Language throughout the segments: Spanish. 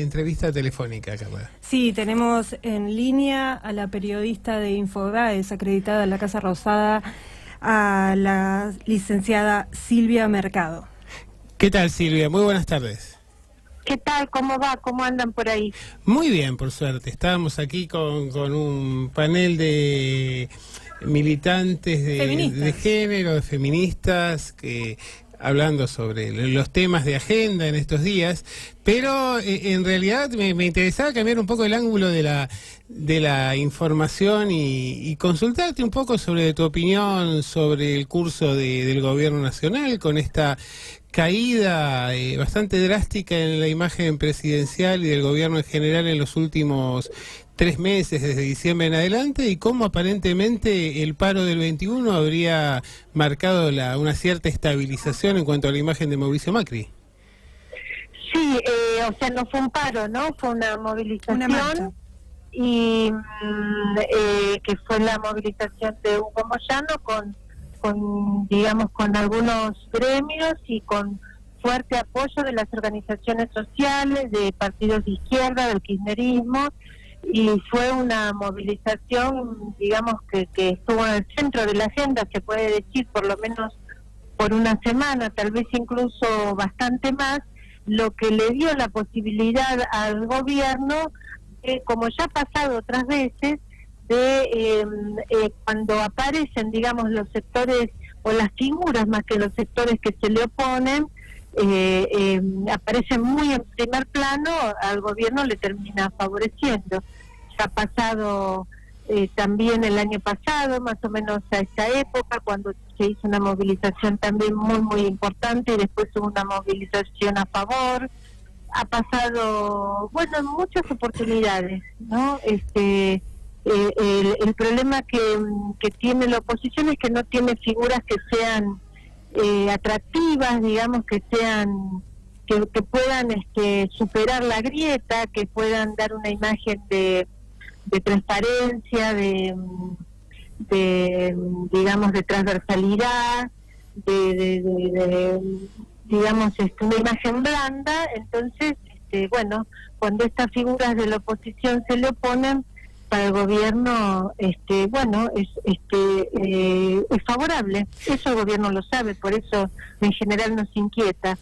entrevista telefónica, Carla. Sí, tenemos en línea a la periodista de Infobaes, acreditada en la Casa Rosada, a la licenciada Silvia Mercado. ¿Qué tal, Silvia? Muy buenas tardes. ¿Qué tal? ¿Cómo va? ¿Cómo andan por ahí? Muy bien, por suerte. Estábamos aquí con un panel de militantes de género, de feministas, que hablando sobre los temas de agenda en estos días, pero en realidad me interesaba cambiar un poco el ángulo de la información y consultarte un poco sobre tu opinión sobre el curso del gobierno nacional con esta caída bastante drástica en la imagen presidencial y del gobierno en general en los últimos 3 meses, desde diciembre en adelante, y cómo aparentemente el paro del 21 habría marcado una cierta estabilización en cuanto a la imagen de Mauricio Macri. Sí, o sea, no fue un paro, ¿no? Fue una movilización. Una marcha. Y que fue la movilización de Hugo Moyano digamos, con algunos gremios y con fuerte apoyo de las organizaciones sociales, de partidos de izquierda, del kirchnerismo, y fue una movilización, digamos, que estuvo en el centro de la agenda, se puede decir, por lo menos por una semana, tal vez incluso bastante más, lo que le dio la posibilidad al gobierno, como ya ha pasado otras veces, de cuando aparecen, digamos, los sectores o las figuras más que los sectores que se le oponen, aparecen muy en primer plano, al gobierno le termina favoreciendo. Ya ha pasado también el año pasado, más o menos a esta época, cuando se hizo una movilización también muy importante y después hubo una movilización a favor. Ha pasado, bueno, muchas oportunidades, ¿no? El problema que tiene la oposición es que no tiene figuras que sean atractivas, digamos, que sean que puedan superar la grieta, que puedan dar una imagen de transparencia, de digamos, de transversalidad, digamos, una imagen blanda. Entonces, bueno, cuando estas figuras de la oposición se le oponen, para el gobierno, bueno, es favorable. Eso el gobierno lo sabe, por eso en general nos inquieta.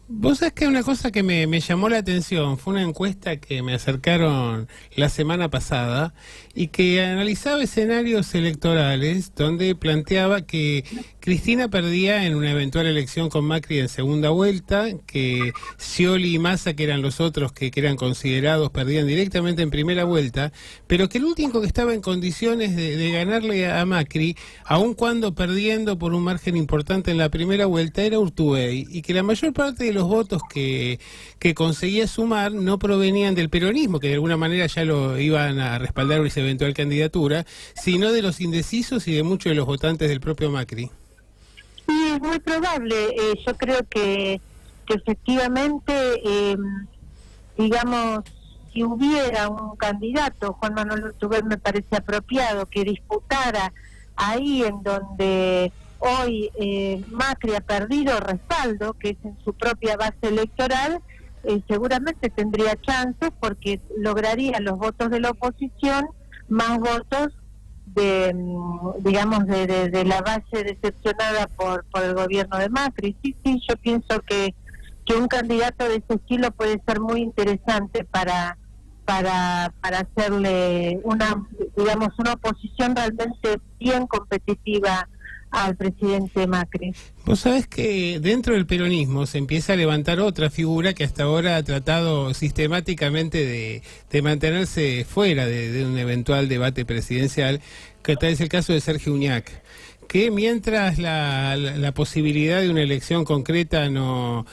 Vos sabés que una cosa que me llamó la atención fue una encuesta que me acercaron la semana pasada y que analizaba escenarios electorales donde planteaba que Cristina perdía en una eventual elección con Macri en segunda vuelta, que Scioli y Massa, que eran los otros que eran considerados, perdían directamente en primera vuelta, pero que el único que estaba en condiciones de ganarle a Macri, aun cuando perdiendo por un margen importante en la primera vuelta, era Urtubey, y que la mayor parte de los votos que conseguía sumar no provenían del peronismo, que de alguna manera ya lo iban a respaldar esa eventual candidatura, sino de los indecisos y de muchos de los votantes del propio Macri. Sí, es muy probable. Yo creo que efectivamente, digamos, si hubiera un candidato, Juan Manuel Urtubey me parece apropiado, que disputara ahí en donde hoy Macri ha perdido respaldo, que es en su propia base electoral, seguramente tendría chances porque lograría los votos de la oposición más votos digamos, de la base decepcionada por el gobierno de Macri. Sí, yo pienso que un candidato de ese estilo puede ser muy interesante para hacerle una oposición realmente bien competitiva al presidente Macri. Vos sabés que dentro del peronismo se empieza a levantar otra figura que hasta ahora ha tratado sistemáticamente de mantenerse fuera de un eventual debate presidencial, que tal es el caso de Sergio Uñac, que mientras la posibilidad de una elección concreta no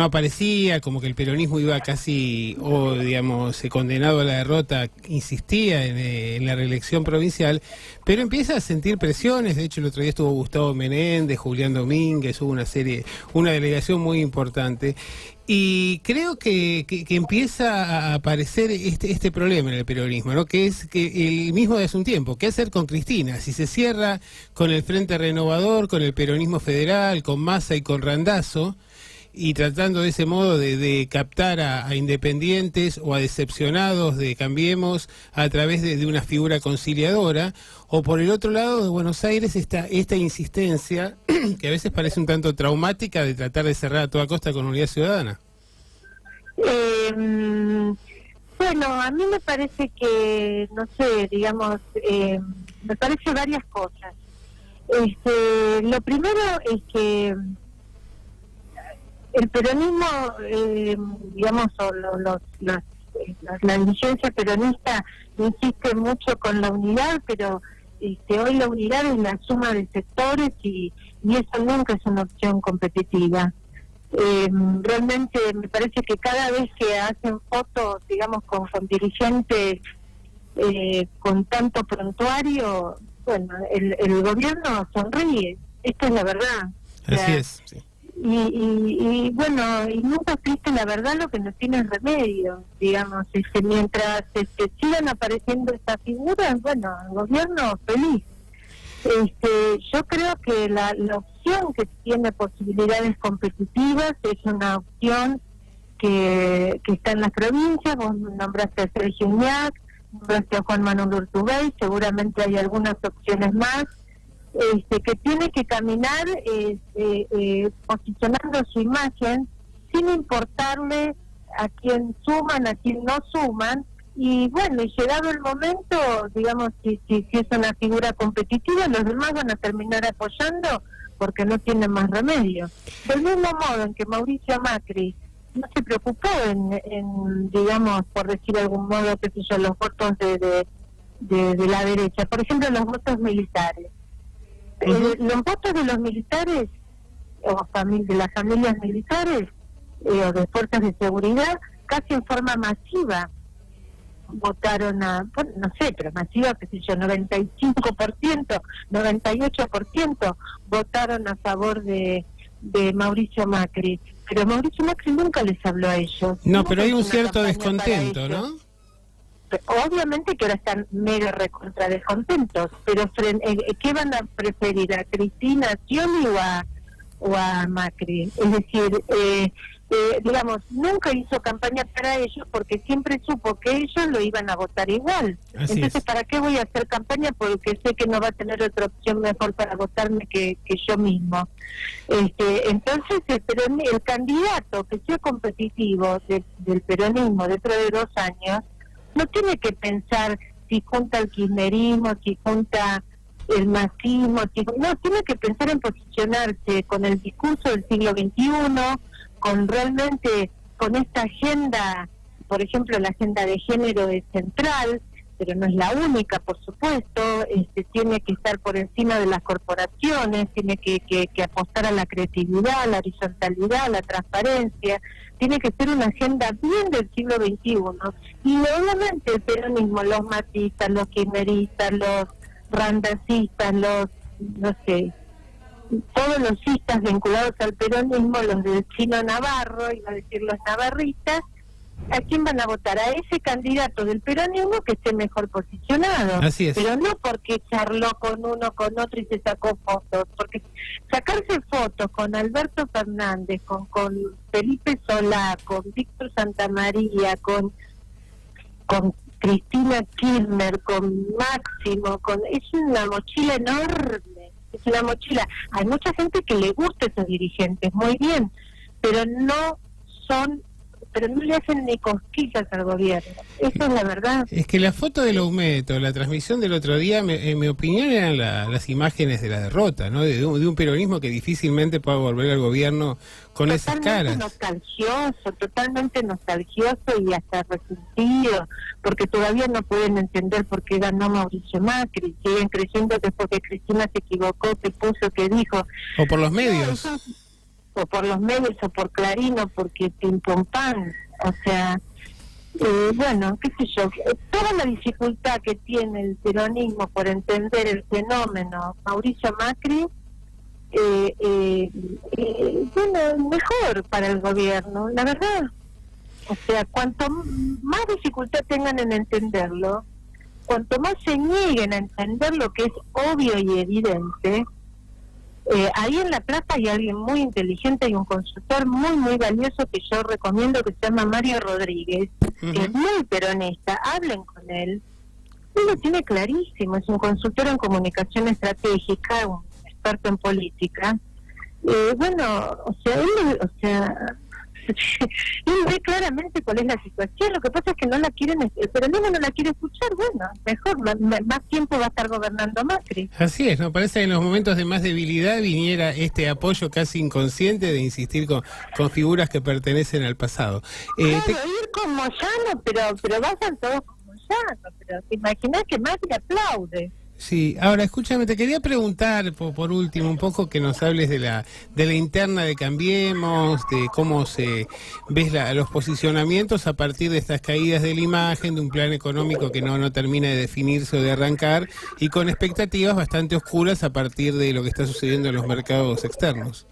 aparecía, como que el peronismo iba casi, digamos, condenado a la derrota, insistía en la reelección provincial, pero empieza a sentir presiones. De hecho, el otro día estuvo Gustavo Menéndez, Julián Domínguez, hubo una delegación muy importante. Y creo que empieza a aparecer este problema en el peronismo, ¿no? Que es que el mismo de hace un tiempo, ¿qué hacer con Cristina? Si se cierra con el Frente Renovador, con el peronismo federal, con Massa y con Randazzo, y tratando de ese modo de captar a independientes o a decepcionados de Cambiemos a través de una figura conciliadora, o por el otro lado de Buenos Aires esta insistencia que a veces parece un tanto traumática de tratar de cerrar a toda costa con Unidad Ciudadana? Bueno, a mí me parece que, no sé, digamos, me parece varias cosas. Lo primero es que el peronismo, digamos, o la dirigencia peronista insiste mucho con la unidad, pero hoy la unidad es la suma de sectores y eso nunca es una opción competitiva. Realmente me parece que cada vez que hacen fotos, digamos, con dirigentes con tanto prontuario, bueno, el gobierno sonríe, esto es la verdad. Así es, sí. Y bueno, y nunca existe la verdad, lo que no tiene remedio, digamos, mientras sigan apareciendo estas figuras, bueno, el gobierno feliz. Yo creo que la opción que tiene posibilidades competitivas es una opción que está en las provincias. Vos nombraste a Sergio Uñac, nombraste a Juan Manuel Urtubey, seguramente hay algunas opciones más, que tiene que caminar posicionando su imagen sin importarle a quién suman, a quién no suman. Y bueno, y llegado el momento, digamos, si es una figura competitiva, los demás van a terminar apoyando porque no tienen más remedio. Del mismo modo en que Mauricio Macri no se preocupó en digamos, por decir de algún modo, qué sé yo, los votos de la derecha, por ejemplo, los votos militares. Los votos de los militares, o de las familias militares, o de fuerzas de seguridad, casi en forma masiva, votaron bueno, no sé, pero masiva, qué sé yo, 95%, 98% votaron a favor de Mauricio Macri. Pero Mauricio Macri nunca les habló a ellos. No, pero hay un cierto descontento, ¿no? Obviamente que ahora están mega recontra descontentos, pero ¿qué van a preferir? ¿A Cristina Scioli o a Macri? Es decir, digamos, nunca hizo campaña para ellos porque siempre supo que ellos lo iban a votar igual. Así Entonces, es. ¿para qué voy a hacer campaña? Porque sé que no va a tener otra opción mejor para votarme que yo mismo. Entonces, el candidato que sea competitivo del peronismo dentro de 2 años no tiene que pensar si junta el kirchnerismo, si junta el masismo, no, tiene que pensar en posicionarse con el discurso del siglo XXI, con esta agenda. Por ejemplo, la agenda de género es central, pero no es la única, por supuesto. Tiene que estar por encima de las corporaciones, tiene que apostar a la creatividad, a la horizontalidad, a la transparencia. Tiene que ser una agenda bien del siglo XXI. Y obviamente el peronismo, los matistas, los kirchneristas, los randacistas, no sé, todos los cistas vinculados al peronismo, los del Chino Navarro, iba a decir los navarristas, ¿a quién van a votar? A ese candidato del peronismo que esté mejor posicionado. Así es. Pero no porque charló con uno, con otro y se sacó fotos. Porque sacarse fotos con Alberto Fernández, con Felipe Solá, con Víctor Santamaría, con Cristina Kirchner, con Máximo, es una mochila enorme. Es una mochila. Hay mucha gente que le gusta a esos dirigentes, muy bien, pero no le hacen ni cosquillas al gobierno. Eso es la verdad. Es que la foto del aumento, la transmisión del otro día, en mi opinión, eran las imágenes de la derrota, ¿no? De un peronismo que difícilmente pueda volver al gobierno con esas caras. Totalmente nostalgioso y hasta resentido, porque todavía no pueden entender por qué ganó Mauricio Macri. Siguen creyendo que porque Cristina se equivocó, que puso, que dijo. O por los medios. O por los medios, o por Clarín, o porque pim pum pam. O sea, bueno, qué sé yo, toda la dificultad que tiene el peronismo por entender el fenómeno Mauricio Macri, bueno, mejor para el gobierno, la verdad. O sea, cuanto más dificultad tengan en entenderlo, cuanto más se nieguen a entender lo que es obvio y evidente, Ahí en la plaza hay alguien muy inteligente y un consultor muy, muy valioso que yo recomiendo, que se llama Mario Rodríguez, que es muy peronista. Hablen con él. Él lo tiene clarísimo, es un consultor en comunicación estratégica, un experto en política. Bueno, él ve claramente cuál es la situación. Lo que pasa es que no la quieren, el peronismo no la quiere escuchar. Bueno, mejor, más tiempo va a estar gobernando Macri. Así es, ¿no? Parece que en los momentos de más debilidad viniera este apoyo casi inconsciente de insistir con figuras que pertenecen al pasado. Ir con Moyano, pero vayan todos con Moyano, pero te imaginas que Macri aplaude. Sí, ahora escúchame, te quería preguntar por último un poco que nos hables de la interna de Cambiemos, de cómo se ves los posicionamientos a partir de estas caídas de la imagen, de un plan económico que no termina de definirse o de arrancar, y con expectativas bastante oscuras a partir de lo que está sucediendo en los mercados externos.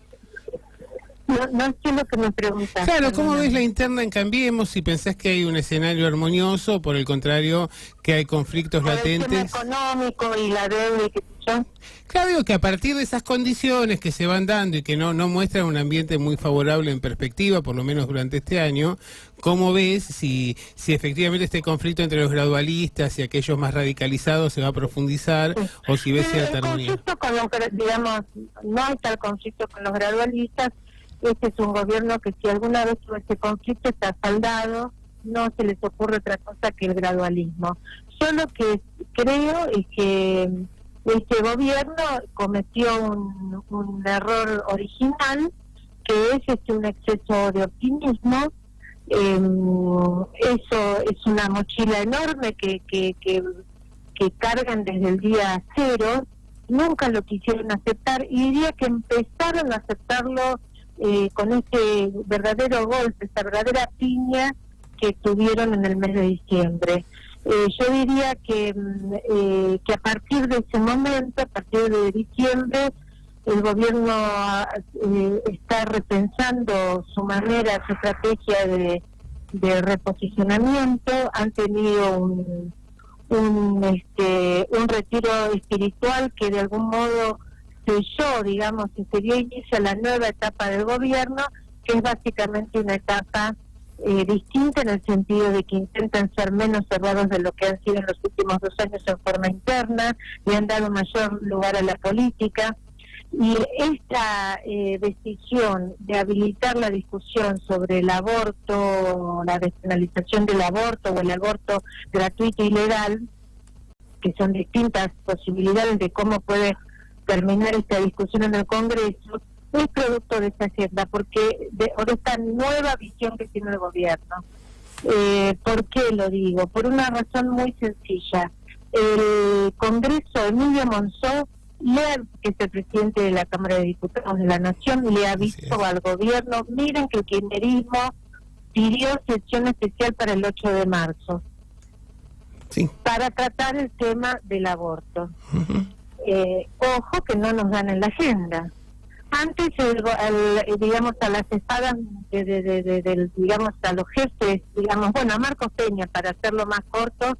No sé lo que me preguntas. Claro, ¿cómo ves la interna en Cambiemos? Si pensás que hay un escenario armonioso, por el contrario, que hay conflictos latentes. El tema económico y la deuda y qué sé yo. Claro, digo que a partir de esas condiciones que se van dando y que no muestran un ambiente muy favorable en perspectiva, por lo menos durante este año, ¿cómo ves si efectivamente este conflicto entre los gradualistas y aquellos más radicalizados se va a profundizar, sí, o si ves cierta armonía? Digamos, no hay tal conflicto con los gradualistas. Este es un gobierno que si alguna vez tuvo este conflicto está saldado, no se les ocurre otra cosa que el gradualismo. Yo lo que creo es que este gobierno cometió un error original, que es un exceso de optimismo. Eso es una mochila enorme que cargan desde el día cero. Nunca lo quisieron aceptar y diría que empezaron a aceptarlo con este verdadero golpe, esta verdadera piña que tuvieron en el mes de diciembre. Yo diría que a partir de ese momento, a partir de diciembre, el gobierno está repensando su manera, su estrategia de reposicionamiento. Han tenido un retiro espiritual que de algún modo selló, digamos, y se dio inicio a la nueva etapa del gobierno, que es básicamente una etapa distinta en el sentido de que intentan ser menos cerrados de lo que han sido en los últimos 2 años en forma interna, le han dado mayor lugar a la política, y esta decisión de habilitar la discusión sobre el aborto, la despenalización del aborto o el aborto gratuito y legal, que son distintas posibilidades de cómo puede terminar esta discusión en el Congreso, es producto de esta agenda, porque de esta nueva visión que tiene el gobierno. ¿Por qué lo digo? Por una razón muy sencilla. El Congreso, Emilio Monzó, que es el presidente de la Cámara de Diputados de la Nación, le ha visto al gobierno, miren que el kirchnerismo pidió sesión especial para el 8 de marzo, sí, para tratar el tema del aborto. Ojo que no nos dan en la agenda. Antes, digamos, a las espadas, digamos, a los jefes, digamos, bueno, a Marcos Peña, para hacerlo más corto,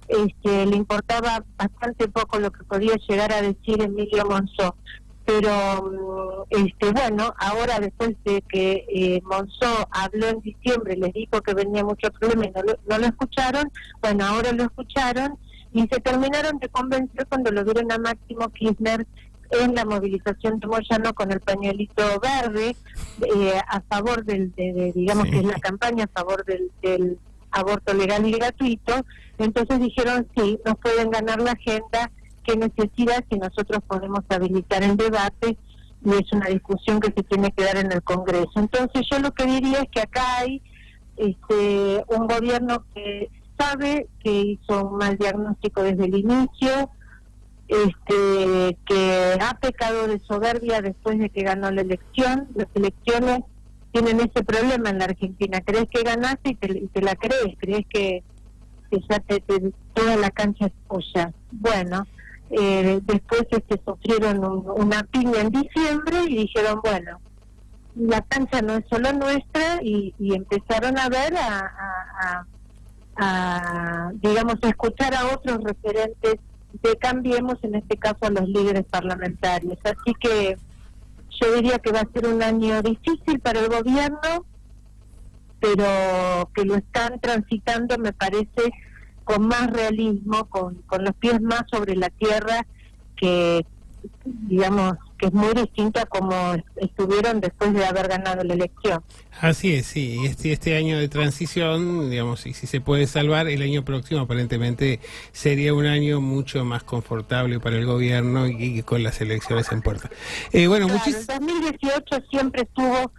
le importaba bastante poco lo que podía llegar a decir Emilio Monzó. Pero, bueno, ahora después de que Monzó habló en diciembre, les dijo que venía mucho problema y no lo escucharon, bueno, ahora lo escucharon, y se terminaron de convencer cuando lo vieron a Máximo Kirchner en la movilización de Moyano con el pañuelito verde a favor digamos, sí, que es la campaña a favor del aborto legal y gratuito. Entonces dijeron, sí, nos pueden ganar la agenda, qué necesidad si nosotros podemos habilitar el debate, y es una discusión que se tiene que dar en el Congreso. Entonces yo lo que diría es que acá hay un gobierno que sabe que hizo un mal diagnóstico desde el inicio, que ha pecado de soberbia después de que ganó la elección. Las elecciones tienen ese problema en la Argentina: crees que ganaste y te la crees que ya toda la cancha es tuya. Bueno, después sufrieron una piña en diciembre y dijeron, bueno, la cancha no es solo nuestra, y empezaron a ver digamos, a escuchar a otros referentes de Cambiemos, en este caso a los líderes parlamentarios. Así que Yo diría que va a ser un año difícil para el gobierno, pero que lo están transitando, me parece, con más realismo, con los pies más sobre la tierra, que digamos que es muy distinta a como estuvieron después de haber ganado la elección. Así es, sí, este año de transición, digamos, y si se puede salvar, el año próximo aparentemente sería un año mucho más confortable para el gobierno y con las elecciones en puerta. Bueno, claro, el 2018 siempre estuvo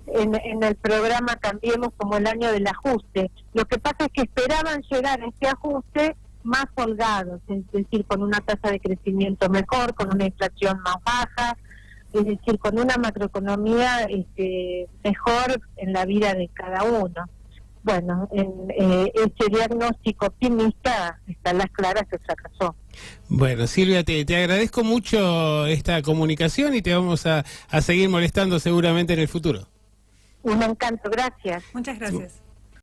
en el programa Cambiemos como el año del ajuste. Lo que pasa es que esperaban llegar a este ajuste más holgados, es decir, con una tasa de crecimiento mejor, con una inflación más baja, es decir, con una macroeconomía mejor en la vida de cada uno. Bueno, ese diagnóstico optimista está a las claras que fracasó. Bueno, Silvia, te agradezco mucho esta comunicación y te vamos a seguir molestando seguramente en el futuro. Un encanto, gracias. Muchas gracias.